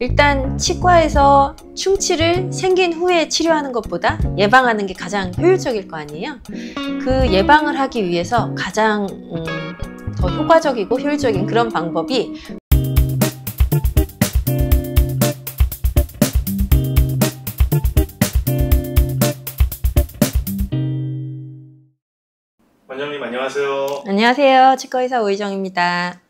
일단 치과에서 충치를 생긴 후에 치료하는 것보다 예방하는 게 가장 효율적일 거 아니에요. 그 예방을 하기 위해서 가장 더 효과적이고 효율적인 그런 방법이 원장님 안녕하세요. 안녕하세요. 치과의사 오희정입니다.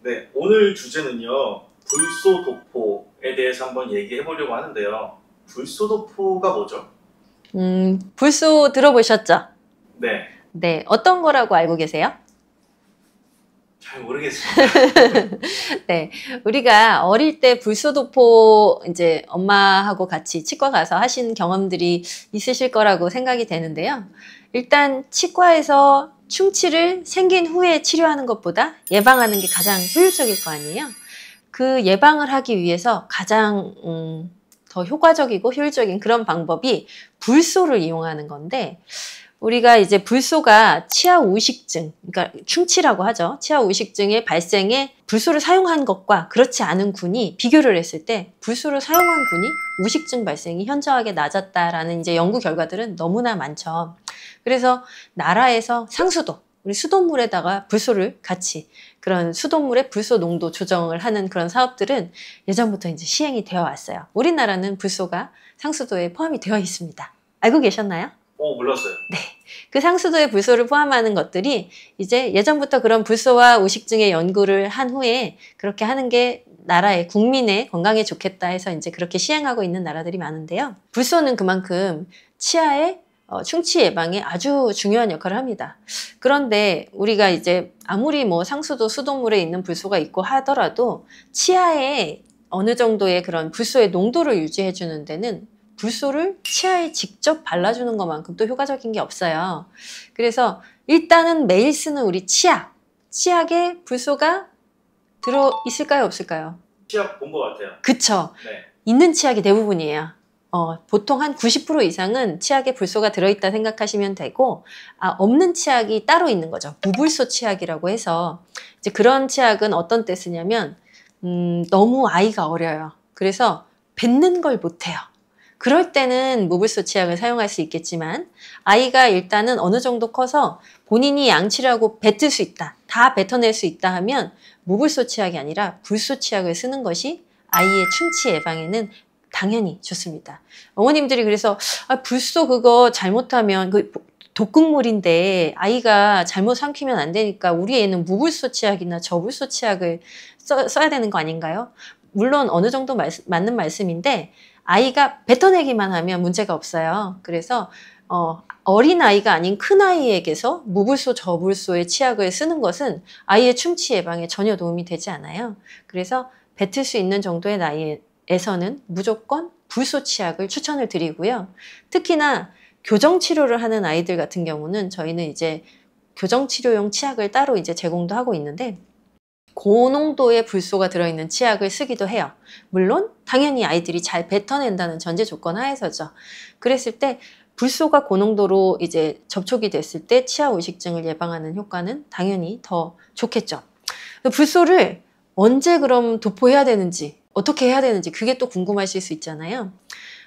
네, 오늘 주제는요. 불소도포에 대해서 한번 얘기해 보려고 하는데요. 불소도포가 뭐죠? 불소 들어보셨죠? 네. 네, 어떤 거라고 알고 계세요? 잘 모르겠습니다. 네, 우리가 어릴 때 불소도포 이제 엄마하고 같이 치과 가서 하신 경험들이 있으실 거라고 생각이 되는데요. 일단 치과에서 충치를 생긴 후에 치료하는 것보다 예방하는 게 가장 효율적일 거 아니에요. 그 예방을 하기 위해서 가장 더 효과적이고 효율적인 그런 방법이 불소를 이용하는 건데, 우리가 이제 불소가 치아 우식증, 그러니까 충치라고 하죠. 치아 우식증의 발생에 불소를 사용한 것과 그렇지 않은 군이 비교를 했을 때 불소를 사용한 군이 우식증 발생이 현저하게 낮았다라는 이제 연구 결과들은 너무나 많죠. 그래서 나라에서 상수도, 우리 수돗물에다가 불소를 같이 그런 수돗물의 불소 농도 조정을 하는 그런 사업들은 예전부터 이제 시행이 되어 왔어요. 우리나라는 불소가 상수도에 포함이 되어 있습니다. 알고 계셨나요? 몰랐어요. 네. 그 상수도의 불소를 포함하는 것들이 이제 예전부터 그런 불소와 우식증의 연구를 한 후에 그렇게 하는 게 나라의 국민의 건강에 좋겠다 해서 이제 그렇게 시행하고 있는 나라들이 많은데요. 불소는 그만큼 치아의 충치 예방에 아주 중요한 역할을 합니다. 그런데 우리가 이제 아무리 뭐 상수도 수돗물에 있는 불소가 있고 하더라도 치아에 어느 정도의 그런 불소의 농도를 유지해 주는 데는 불소를 치아에 직접 발라주는 것만큼 또 효과적인 게 없어요. 그래서 일단은 매일 쓰는 우리 치약에 불소가 들어 있을까요, 없을까요? 치약 본 것 같아요. 그쵸. 네. 있는 치약이 대부분이에요. 보통 한 90% 이상은 치약에 불소가 들어있다 생각하시면 되고, 없는 치약이 따로 있는 거죠. 무불소 치약이라고 해서 이제 그런 치약은 어떤 때 쓰냐면 너무 아이가 어려요. 그래서 뱉는 걸 못해요. 그럴 때는 무불소 치약을 사용할 수 있겠지만, 아이가 일단은 어느 정도 커서 본인이 양치를 하고 뱉을 수 있다, 다 뱉어낼 수 있다 하면 무불소 치약이 아니라 불소 치약을 쓰는 것이 아이의 충치 예방에는 당연히 좋습니다. 어머님들이 그래서 불소 그거 잘못하면 그 독극물인데 아이가 잘못 삼키면 안 되니까 우리 애는 무불소 치약이나 저불소 치약을 써야 되는 거 아닌가요? 물론 어느 정도 맞는 말씀인데 아이가 뱉어내기만 하면 문제가 없어요. 그래서 어린아이가 아닌 큰아이에게서 무불소, 저불소의 치약을 쓰는 것은 아이의 충치 예방에 전혀 도움이 되지 않아요. 그래서 뱉을 수 있는 정도의 나이에서는 무조건 불소 치약을 추천을 드리고요. 특히나 교정치료를 하는 아이들 같은 경우는 저희는 이제 교정치료용 치약을 따로 이제 제공도 하고 있는데, 고농도의 불소가 들어있는 치약을 쓰기도 해요. 물론 당연히 아이들이 잘 뱉어낸다는 전제 조건 하에서죠. 그랬을 때 불소가 고농도로 이제 접촉이 됐을 때 치아 우식증을 예방하는 효과는 당연히 더 좋겠죠. 불소를 언제 그럼 도포해야 되는지, 어떻게 해야 되는지 그게 또 궁금하실 수 있잖아요.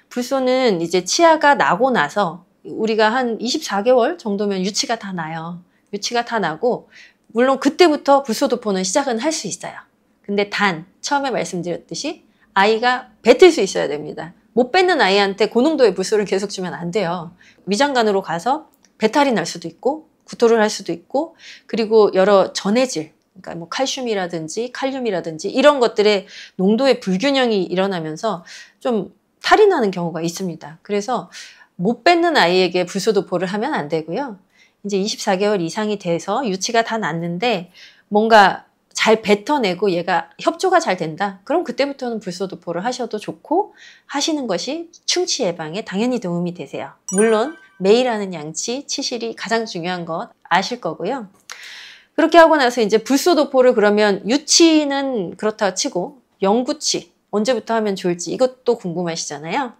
불소는 이제 치아가 나고 나서 우리가 한 24개월 정도면 유치가 다 나요. 유치가 다 나고 물론 그때부터 불소 도포는 시작은 할 수 있어요. 근데 처음에 말씀드렸듯이 아이가 뱉을 수 있어야 됩니다. 못 뱉는 아이한테 고농도의 불소를 계속 주면 안 돼요. 위장관으로 가서 배탈이 날 수도 있고 구토를 할 수도 있고, 그리고 여러 전해질, 그러니까 뭐 칼슘이라든지 칼륨이라든지 이런 것들의 농도의 불균형이 일어나면서 좀 탈이 나는 경우가 있습니다. 그래서 못 뱉는 아이에게 불소 도포를 하면 안 되고요. 이제 24개월 이상이 돼서 유치가 다 났는데 뭔가 잘 뱉어내고 얘가 협조가 잘 된다. 그럼 그때부터는 불소 도포를 하셔도 좋고, 하시는 것이 충치 예방에 당연히 도움이 되세요. 물론 매일 하는 양치, 치실이 가장 중요한 것 아실 거고요. 그렇게 하고 나서 이제 불소 도포를 그러면 유치는 그렇다 치고 영구치 언제부터 하면 좋을지 이것도 궁금하시잖아요.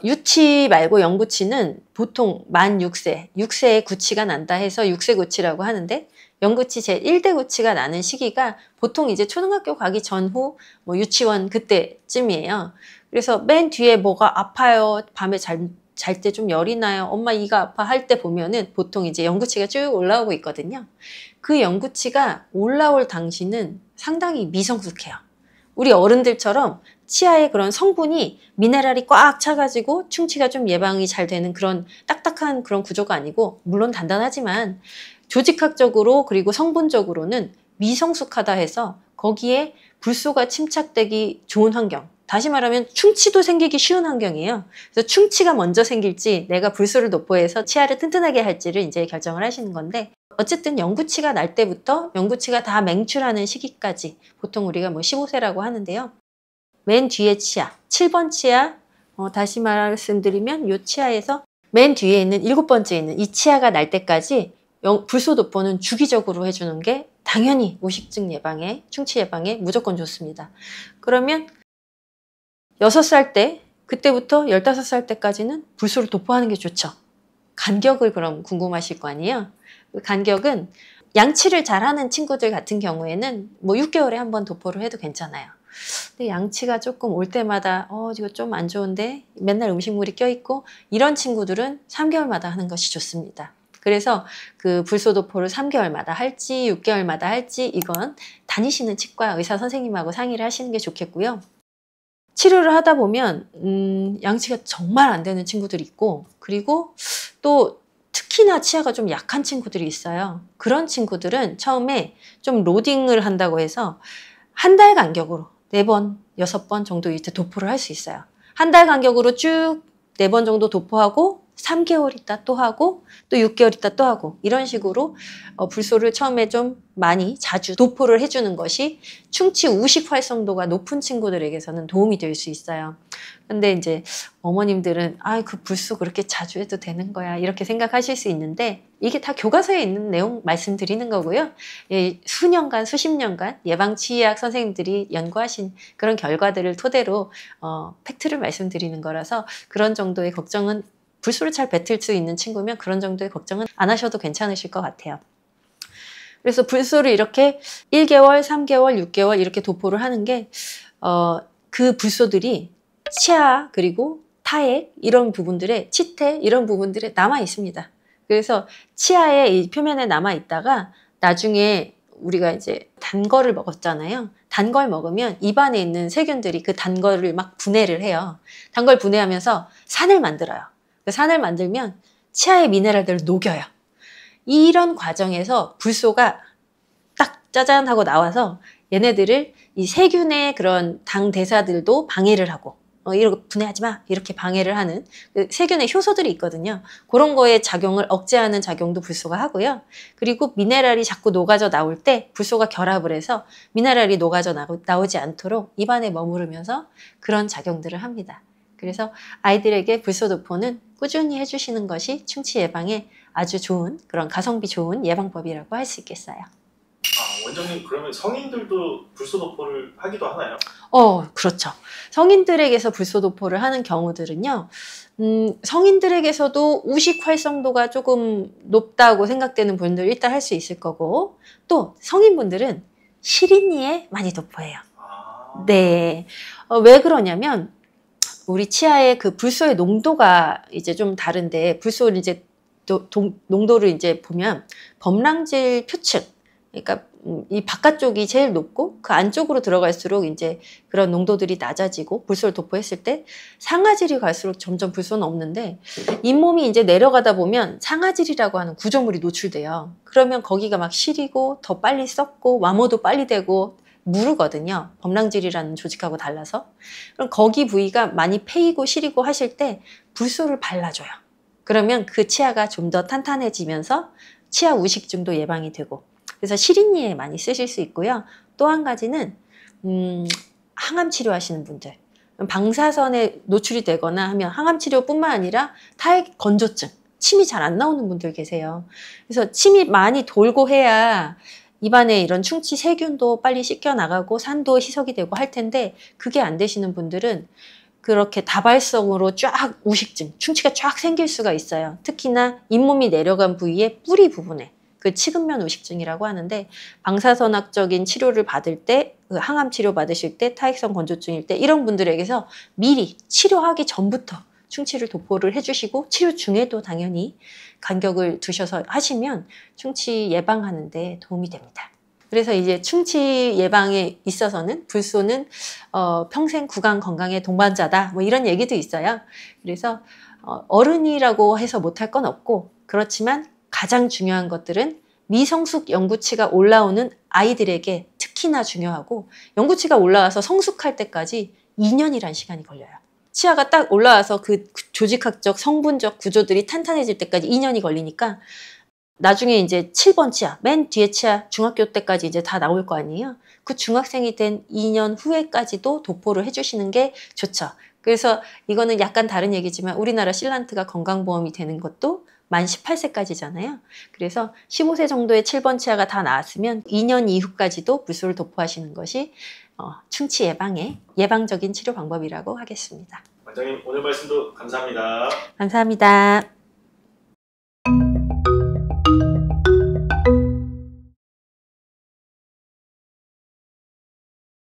유치 말고 영구치는 보통 만 6세에 구치가 난다 해서 6세 구치라고 하는데, 영구치 제 1대 구치가 나는 시기가 보통 이제 초등학교 가기 전후 뭐 유치원 그때쯤이에요. 그래서 맨 뒤에 뭐가 아파요. 밤에 잘 때 좀 열이 나요. 엄마 이가 아파 할 때 보면은 보통 이제 영구치가 쭉 올라오고 있거든요. 그 영구치가 올라올 당시는 상당히 미성숙해요. 우리 어른들처럼 치아에 그런 성분이 미네랄이 꽉 차가지고 충치가 좀 예방이 잘 되는 그런 딱딱한 그런 구조가 아니고 물론 단단하지만 조직학적으로 그리고 성분적으로는 미성숙하다 해서 거기에 불소가 침착되기 좋은 환경. 다시 말하면 충치도 생기기 쉬운 환경이에요. 그래서 충치가 먼저 생길지 내가 불소를 도포해서 치아를 튼튼하게 할지를 이제 결정을 하시는 건데 어쨌든 영구치가 날 때부터 영구치가 다 맹출하는 시기까지 보통 우리가 뭐 15세라고 하는데요. 맨 뒤에 치아, 7번 치아, 다시 말씀드리면 이 치아에서 맨 뒤에 있는 7번째에 있는 이 치아가 날 때까지 불소 도포는 주기적으로 해주는 게 당연히 오식증 예방에, 충치 예방에 무조건 좋습니다. 그러면 6살 때, 그때부터 15살 때까지는 불소를 도포하는 게 좋죠. 간격을 그럼 궁금하실 거 아니에요? 그 간격은 양치를 잘하는 친구들 같은 경우에는 뭐 6개월에 한 번 도포를 해도 괜찮아요. 근데 양치가 조금 올 때마다 이거 좀 안 좋은데 맨날 음식물이 껴있고 이런 친구들은 3개월마다 하는 것이 좋습니다. 그래서 그 불소 도포를 3개월마다 할지 6개월마다 할지 이건 다니시는 치과 의사 선생님하고 상의를 하시는 게 좋겠고요. 치료를 하다 보면 양치가 정말 안 되는 친구들이 있고 그리고 또 특히나 치아가 좀 약한 친구들이 있어요. 그런 친구들은 처음에 좀 로딩을 한다고 해서 한 달 간격으로 4번, 6번 정도 이제 도포를 할 수 있어요. 한 달 간격으로 쭉 4번 정도 도포하고 3개월 있다 또 하고 또 6개월 있다 또 하고 이런 식으로 불소를 처음에 좀 많이 자주 도포를 해주는 것이 충치 우식 활성도가 높은 친구들에게서는 도움이 될 수 있어요. 근데 이제 어머님들은 그 불소 그렇게 자주 해도 되는 거야 이렇게 생각하실 수 있는데 이게 다 교과서에 있는 내용 말씀드리는 거고요. 수년간 수십 년간 예방치의학 선생님들이 연구하신 그런 결과들을 토대로 팩트를 말씀드리는 거라서 그런 정도의 걱정은 불소를 잘 뱉을 수 있는 친구면 그런 정도의 걱정은 안 하셔도 괜찮으실 것 같아요. 그래서 불소를 이렇게 1개월, 3개월, 6개월 이렇게 도포를 하는 게 그 불소들이 치아 그리고 타액 이런 부분들에 치태 이런 부분들에 남아 있습니다. 그래서 치아의 이 표면에 남아 있다가 나중에 우리가 이제 단 거를 먹었잖아요. 단 걸 먹으면 입안에 있는 세균들이 그 단 거를 막 분해를 해요. 단 걸 분해하면서 산을 만들어요. 그 산을 만들면 치아의 미네랄들을 녹여요. 이런 과정에서 불소가 딱 짜잔 하고 나와서 얘네들을 이 세균의 그런 당 대사들도 방해를 하고 이렇게 분해하지 마 이렇게 방해를 하는 그 세균의 효소들이 있거든요. 그런 거에 작용을 억제하는 작용도 불소가 하고요. 그리고 미네랄이 자꾸 녹아져 나올 때 불소가 결합을 해서 미네랄이 녹아져 나오지 않도록 입안에 머무르면서 그런 작용들을 합니다. 그래서 아이들에게 불소 도포는 꾸준히 해주시는 것이 충치 예방에 아주 좋은 그런 가성비 좋은 예방법이라고 할 수 있겠어요. 원장님 그러면 성인들도 불소 도포를 하기도 하나요? 그렇죠. 성인들에게서 불소 도포를 하는 경우들은요. 성인들에게서도 우식 활성도가 조금 높다고 생각되는 분들 일단 할 수 있을 거고 또 성인분들은 시린이에 많이 도포해요. 네. 왜 그러냐면 우리 치아의 그 불소의 농도가 이제 좀 다른데 불소를 이제 농도를 이제 보면 범랑질 표층 그러니까 이 바깥쪽이 제일 높고 그 안쪽으로 들어갈수록 이제 그런 농도들이 낮아지고 불소를 도포했을 때 상아질이 갈수록 점점 불소는 없는데 잇몸이 이제 내려가다 보면 상아질이라고 하는 구조물이 노출돼요. 그러면 거기가 막 시리고 더 빨리 썩고 완모도 빨리 되고 무르거든요. 범랑질이라는 조직하고 달라서. 그럼 거기 부위가 많이 패이고 시리고 하실 때 불소를 발라줘요. 그러면 그 치아가 좀 더 탄탄해지면서 치아 우식증도 예방이 되고 그래서 시린이에 많이 쓰실 수 있고요. 또 한 가지는 항암 치료하시는 분들 방사선에 노출이 되거나 하면 항암 치료뿐만 아니라 타액 건조증 침이 잘 안 나오는 분들 계세요. 그래서 침이 많이 돌고 해야 입안에 이런 충치 세균도 빨리 씻겨나가고 산도 희석이 되고 할 텐데 그게 안 되시는 분들은 그렇게 다발성으로 쫙 우식증, 충치가 쫙 생길 수가 있어요. 특히나 잇몸이 내려간 부위의 뿌리 부분에 그 치근면 우식증이라고 하는데 방사선학적인 치료를 받을 때 그 항암 치료 받으실 때 타액성 건조증일 때 이런 분들에게서 미리 치료하기 전부터 충치를 도포를 해주시고 치료 중에도 당연히 간격을 두셔서 하시면 충치 예방하는 데 도움이 됩니다. 그래서 이제 충치 예방에 있어서는 불소는 평생 구강 건강의 동반자다 뭐 이런 얘기도 있어요. 그래서 어른이라고 해서 못할 건 없고 그렇지만 가장 중요한 것들은 미성숙 영구치가 올라오는 아이들에게 특히나 중요하고 영구치가 올라와서 성숙할 때까지 2년이란 시간이 걸려요. 치아가 딱 올라와서 그 조직학적 성분적 구조들이 탄탄해질 때까지 2년이 걸리니까 나중에 이제 7번 치아, 맨 뒤에 치아 중학교 때까지 이제 다 나올 거 아니에요. 그 중학생이 된 2년 후에까지도 도포를 해주시는 게 좋죠. 그래서 이거는 약간 다른 얘기지만 우리나라 실란트가 건강보험이 되는 것도 만 18세까지잖아요. 그래서 15세 정도의 7번 치아가 다 나왔으면 2년 이후까지도 불소를 도포하시는 것이 충치 예방의 예방적인 치료 방법이라고 하겠습니다. 원장님 오늘 말씀도 감사합니다. 감사합니다.